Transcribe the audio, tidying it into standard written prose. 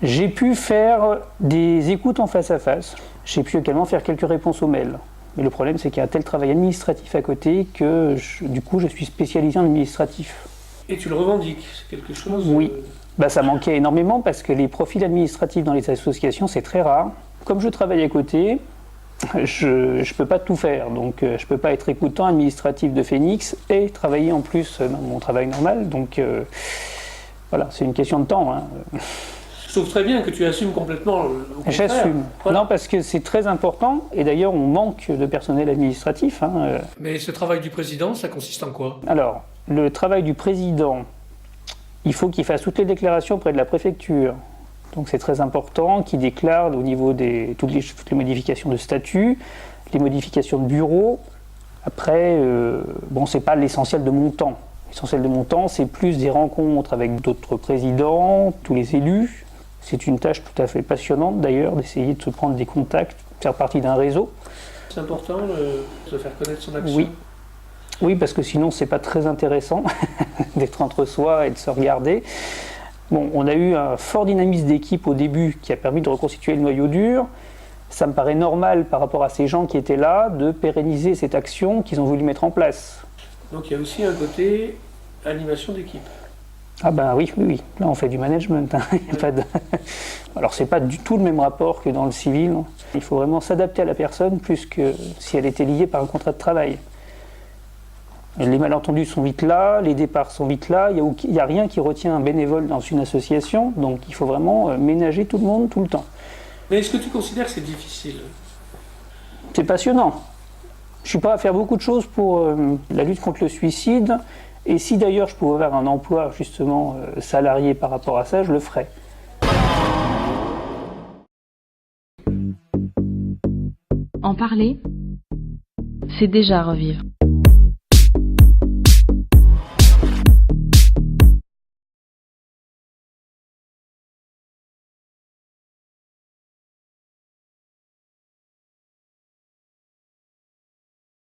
J'ai pu faire des écoutes en face à face. J'ai pu également faire quelques réponses aux mails. Mais le problème, c'est qu'il y a un tel travail administratif à côté que du coup, je suis spécialisé en administratif. Et tu le revendiques, c'est quelque chose... Oui, ça manquait énormément parce que les profils administratifs dans les associations, c'est très rare. Comme je travaille à côté, je ne peux pas tout faire. Donc, je ne peux pas être écoutant administratif de Phoenix et travailler en plus dans mon travail normal. Donc, voilà, c'est une question de temps. Hein. Je trouve très bien que tu assumes complètement. J'assume. Voilà. Non, parce que c'est très important. Et d'ailleurs, on manque de personnel administratif. Hein. Mais ce travail du président, ça consiste en quoi? Alors, le travail du président, il faut qu'il fasse toutes les déclarations auprès de la préfecture. Donc c'est très important qu'il déclare au niveau des toutes les modifications de statut, les modifications de bureau. Après, c'est pas l'essentiel de mon temps. L'essentiel de mon temps, c'est plus des rencontres avec d'autres présidents, tous les élus. C'est une tâche tout à fait passionnante d'ailleurs, d'essayer de se prendre des contacts, faire partie d'un réseau. C'est important de faire connaître son action. Oui, parce que sinon c'est pas très intéressant d'être entre soi et de se regarder. Bon, on a eu un fort dynamisme d'équipe au début qui a permis de reconstituer le noyau dur. Ça me paraît normal par rapport à ces gens qui étaient là de pérenniser cette action qu'ils ont voulu mettre en place. Donc il y a aussi un côté animation d'équipe. Ah oui. Là on fait du management. Hein. Alors c'est pas du tout le même rapport que dans le civil. Il faut vraiment s'adapter à la personne plus que si elle était liée par un contrat de travail. Les malentendus sont vite là, les départs sont vite là, il n'y a rien qui retient un bénévole dans une association, donc il faut vraiment ménager tout le monde tout le temps. Mais est-ce que tu considères que c'est difficile? C'est passionnant. Je suis prêt à faire beaucoup de choses pour la lutte contre le suicide, et si d'ailleurs je pouvais avoir un emploi justement salarié par rapport à ça, je le ferais. En parler, c'est déjà revivre.